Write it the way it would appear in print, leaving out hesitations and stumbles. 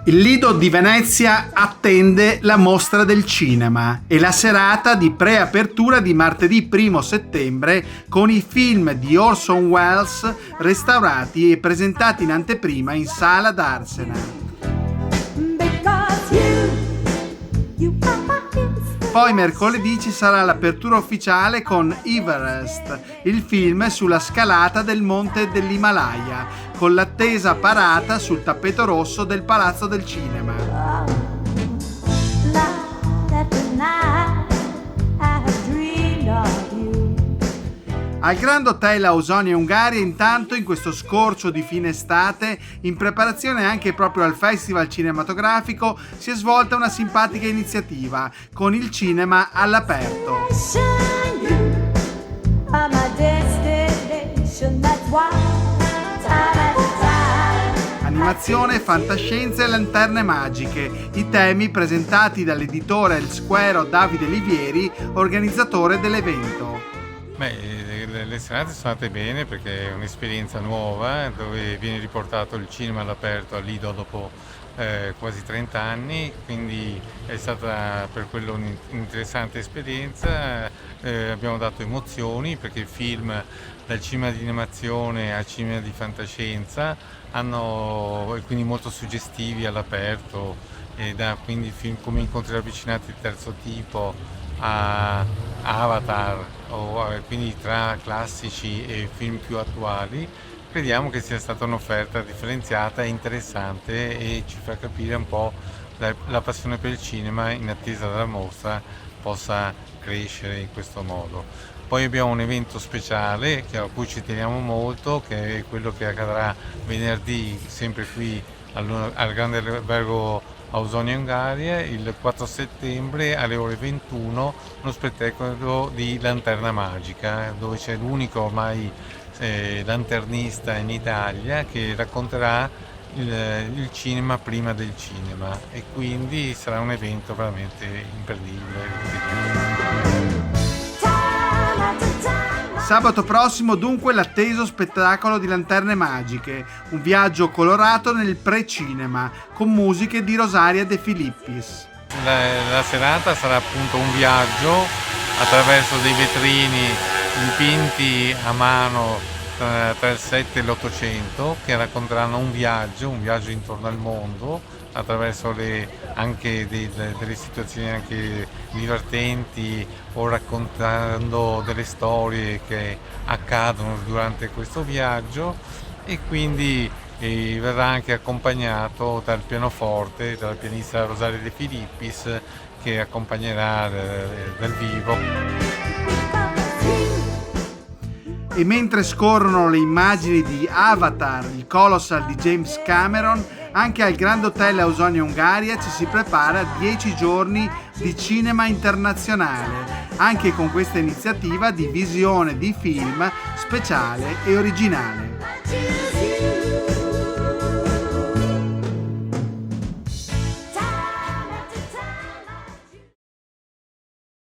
Il Lido di Venezia attende la Mostra del Cinema e la serata di preapertura di martedì 1 settembre con i film di Orson Welles restaurati e presentati in anteprima in Sala d'Arsenal. Poi mercoledì ci sarà l'apertura ufficiale con Everest, il film sulla scalata del monte dell'Himalaya, con l'attesa parata sul tappeto rosso del Palazzo del Cinema. Al Grand Hotel Ausonia Hungaria, intanto, in questo scorcio di fine estate, in preparazione anche proprio al Festival Cinematografico, si è svolta una simpatica iniziativa con il cinema all'aperto. Animazione, fantascienza e lanterne magiche, i temi presentati dall'editore El Squero Davide Livieri, organizzatore dell'evento. Le serate sono andate bene perché è un'esperienza nuova dove viene riportato il cinema all'aperto al Lido dopo quasi 30 anni, quindi è stata per quello un'interessante esperienza. Abbiamo dato emozioni perché i film dal cinema di animazione al cinema di fantascienza hanno quindi molto suggestivi all'aperto, e da quindi film come Incontri ravvicinati di terzo tipo a Avatar, quindi tra classici e film più attuali. Crediamo che sia stata un'offerta differenziata e interessante e ci fa capire un po' la passione per il cinema in attesa della mostra possa crescere in questo modo. Poi abbiamo un evento speciale a cui ci teniamo molto, che è quello che accadrà venerdì sempre qui al Grande Albergo Ausonia Hungaria, il 4 settembre alle ore 21, uno spettacolo di lanterna magica dove c'è l'unico ormai lanternista in Italia che racconterà il cinema prima del cinema, e quindi sarà un evento veramente imperdibile. Sabato prossimo dunque l'atteso spettacolo di lanterne magiche, un viaggio colorato nel pre-cinema, con musiche di Rosaria De Filippis. La serata sarà appunto un viaggio attraverso dei vetrini dipinti a mano tra il 7 e l'800 che racconteranno un viaggio intorno al mondo attraverso anche delle situazioni anche divertenti, o raccontando delle storie che accadono durante questo viaggio, e quindi verrà anche accompagnato dal pianoforte, dalla pianista Rosaria De Filippis, che accompagnerà dal vivo. E mentre scorrono le immagini di Avatar, il Colossal di James Cameron, anche al Grand Hotel Ausonia Hungaria ci si prepara 10 giorni di cinema internazionale, anche con questa iniziativa di visione di film speciale e originale.